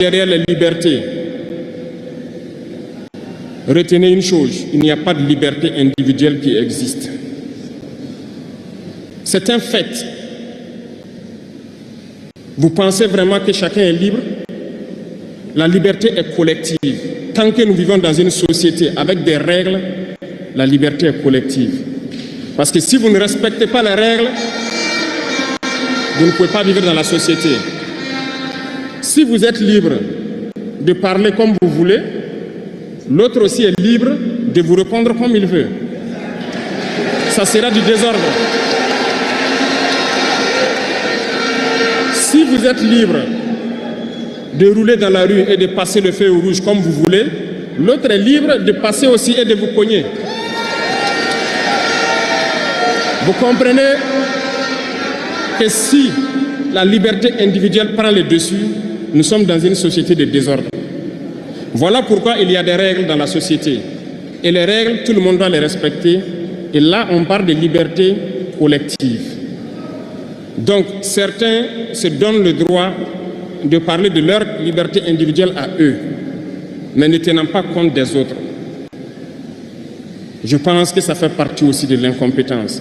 derrière les libertés. Retenez une chose, il n'y a pas de liberté individuelle qui existe. C'est un fait. Vous pensez vraiment que chacun est libre? La liberté est collective. Tant que nous vivons dans une société avec des règles, la liberté est collective. Parce que si vous ne respectez pas les règles, vous ne pouvez pas vivre dans la société. Si vous êtes libre de parler comme vous voulez, l'autre aussi est libre de vous répondre comme il veut. Ça sera du désordre. Si vous êtes libre de rouler dans la rue et de passer le feu rouge comme vous voulez, l'autre est libre de passer aussi et de vous cogner. Vous comprenez que si la liberté individuelle prend le dessus, nous sommes dans une société de désordre. Voilà pourquoi il y a des règles dans la société. Et les règles, tout le monde doit les respecter. Et là, on parle de liberté collective. Donc, certains se donnent le droit de parler de leur liberté individuelle à eux, mais ne tenant pas compte des autres. Je pense que ça fait partie aussi de l'incompétence,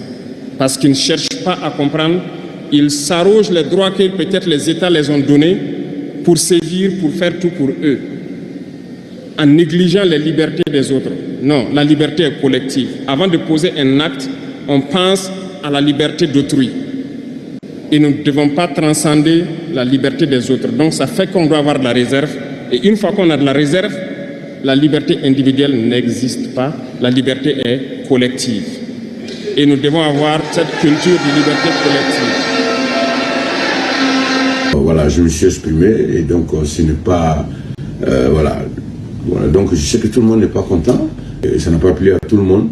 parce qu'ils ne cherchent pas à comprendre, ils s'arrogent les droits que peut-être les États les ont donnés pour sévir, pour faire tout pour eux, en négligeant les libertés des autres. Non, la liberté est collective. Avant de poser un acte, on pense à la liberté d'autrui. Et nous ne devons pas transcender la liberté des autres. Donc ça fait qu'on doit avoir de la réserve. Et une fois qu'on a de la réserve, la liberté individuelle n'existe pas. La liberté est collective. Et nous devons avoir cette culture de liberté collective. Voilà, je me suis exprimé et donc ce n'est pas... voilà, donc je sais que tout le monde n'est pas content. Et ça n'a pas plu à tout le monde.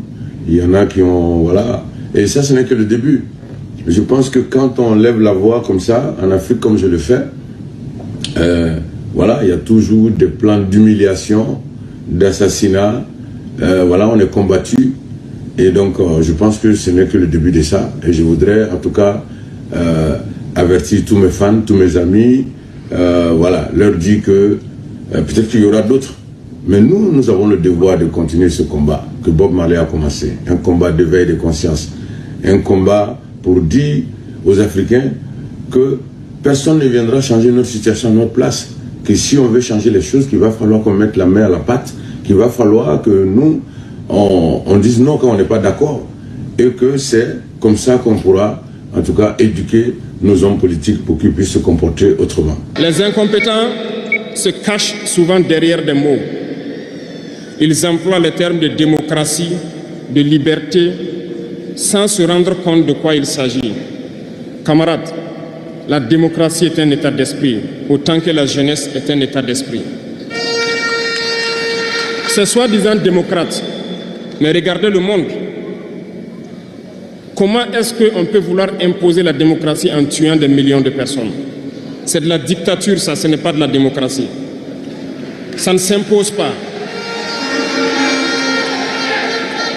Il y en a qui ont... Voilà. Et ça, ce n'est que le début. Je pense que quand on lève la voix comme ça, en Afrique comme je le fais, voilà, il y a toujours des plans d'humiliation, d'assassinat. Voilà, on est combattu. Et donc, je pense que ce n'est que le début de ça. Et je voudrais, en tout cas, avertir tous mes fans, tous mes amis, voilà, leur dire que peut-être qu'il y aura d'autres. Mais nous avons le devoir de continuer ce combat que Bob Marley a commencé. Un combat d'éveil de conscience. Un combat pour dire aux Africains que personne ne viendra changer notre situation à notre place. Que si on veut changer les choses, qu'il va falloir qu'on mette la main à la pâte, qu'il va falloir que nous, on dise non quand on n'est pas d'accord. Et que c'est comme ça qu'on pourra, en tout cas, éduquer nos hommes politiques pour qu'ils puissent se comporter autrement. Les incompétents se cachent souvent derrière des mots. Ils emploient les termes de démocratie, de liberté, sans se rendre compte de quoi il s'agit. Camarades, la démocratie est un état d'esprit, autant que la jeunesse est un état d'esprit. C'est soi-disant démocrate, mais regardez le monde. Comment est-ce qu'on peut vouloir imposer la démocratie en tuant des millions de personnes? C'est de la dictature, ça, ce n'est pas de la démocratie. Ça ne s'impose pas.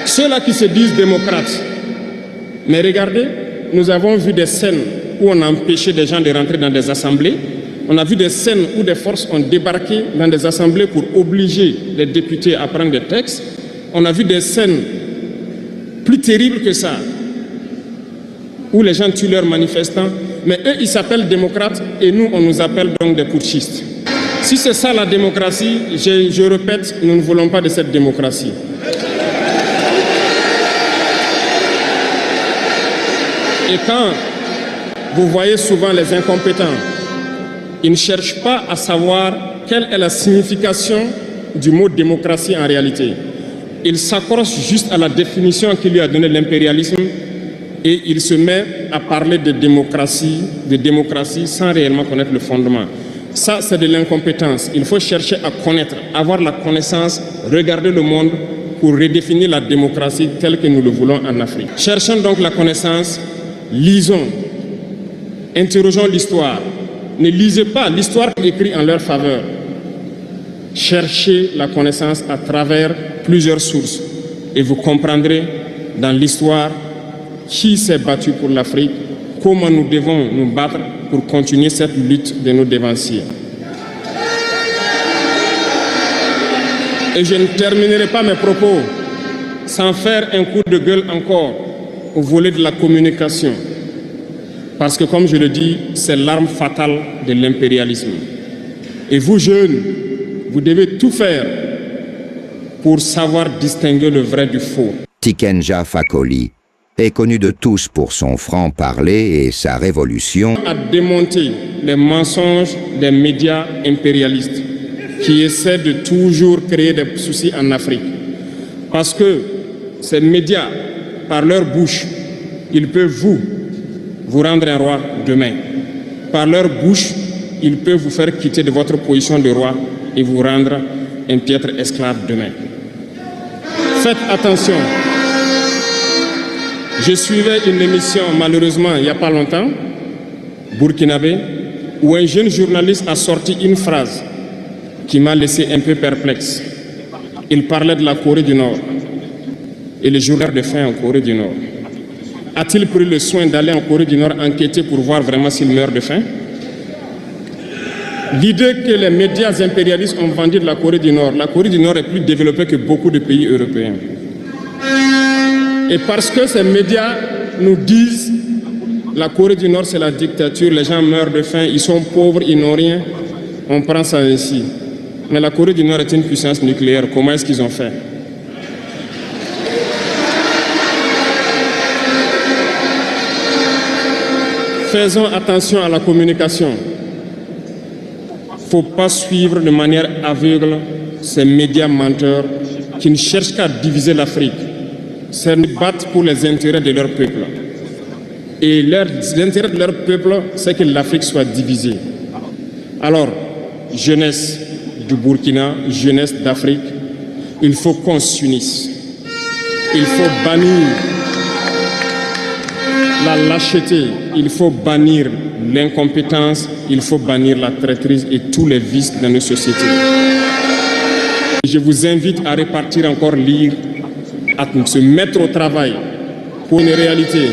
Ceux-là qui se disent démocrates, mais regardez, nous avons vu des scènes où on a empêché des gens de rentrer dans des assemblées. On a vu des scènes où des forces ont débarqué dans des assemblées pour obliger les députés à prendre des textes. On a vu des scènes plus terribles que ça, où les gens tuent leurs manifestants. Mais eux, ils s'appellent démocrates et nous, on nous appelle donc des putschistes. Si c'est ça la démocratie, je répète, nous ne voulons pas de cette démocratie. Et quand vous voyez souvent les incompétents, ils ne cherchent pas à savoir quelle est la signification du mot démocratie en réalité. Ils s'accrochent juste à la définition qui lui a donné l'impérialisme et il se met à parler de démocratie sans réellement connaître le fondement. Ça, c'est de l'incompétence. Il faut chercher à connaître, avoir la connaissance, regarder le monde pour redéfinir la démocratie telle que nous le voulons en Afrique. Cherchons donc la connaissance. Lisons, interrogeons l'histoire. Ne lisez pas l'histoire écrite en leur faveur. Cherchez la connaissance à travers plusieurs sources et vous comprendrez dans l'histoire qui s'est battu pour l'Afrique, comment nous devons nous battre pour continuer cette lutte de nos dévanciers. Et je ne terminerai pas mes propos sans faire un coup de gueule encore au volet de la communication. Parce que, comme je le dis, c'est l'arme fatale de l'impérialisme. Et vous, jeunes, vous devez tout faire pour savoir distinguer le vrai du faux. Tikenja Fakoly est connu de tous pour son franc-parler et sa révolution à démonter les mensonges des médias impérialistes qui essaient de toujours créer des soucis en Afrique. Parce que ces médias, par leur bouche, ils peuvent vous rendre un roi demain. Par leur bouche, ils peuvent vous faire quitter de votre position de roi et vous rendre un piètre esclave demain. Faites attention. Je suivais une émission, malheureusement, il n'y a pas longtemps, burkinabé, où un jeune journaliste a sorti une phrase qui m'a laissé un peu perplexe. Il parlait de la Corée du Nord et les jours de faim en Corée du Nord. A-t-il pris le soin d'aller en Corée du Nord enquêter pour voir vraiment s'il meurt de faim? L'idée que les médias impérialistes ont vendu de la Corée du Nord est plus développée que beaucoup de pays européens. Et parce que ces médias nous disent la Corée du Nord c'est la dictature, les gens meurent de faim, ils sont pauvres, ils n'ont rien, on prend ça ainsi. Mais la Corée du Nord est une puissance nucléaire, comment est-ce qu'ils ont fait? Faisons attention à la communication. Il ne faut pas suivre de manière aveugle ces médias menteurs qui ne cherchent qu'à diviser l'Afrique. Ils se battent pour les intérêts de leur peuple. Et l'intérêt de leur peuple, c'est que l'Afrique soit divisée. Alors, jeunesse du Burkina, jeunesse d'Afrique, il faut qu'on s'unisse. Il faut bannir la lâcheté, il faut bannir l'incompétence, il faut bannir la traîtrise et tous les vices dans nos sociétés. Je vous invite à repartir encore lire, à se mettre au travail pour une réalité.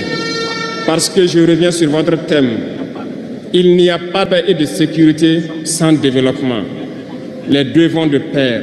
Parce que je reviens sur votre thème. Il n'y a pas de paix et de sécurité sans développement. Les deux vont de pair.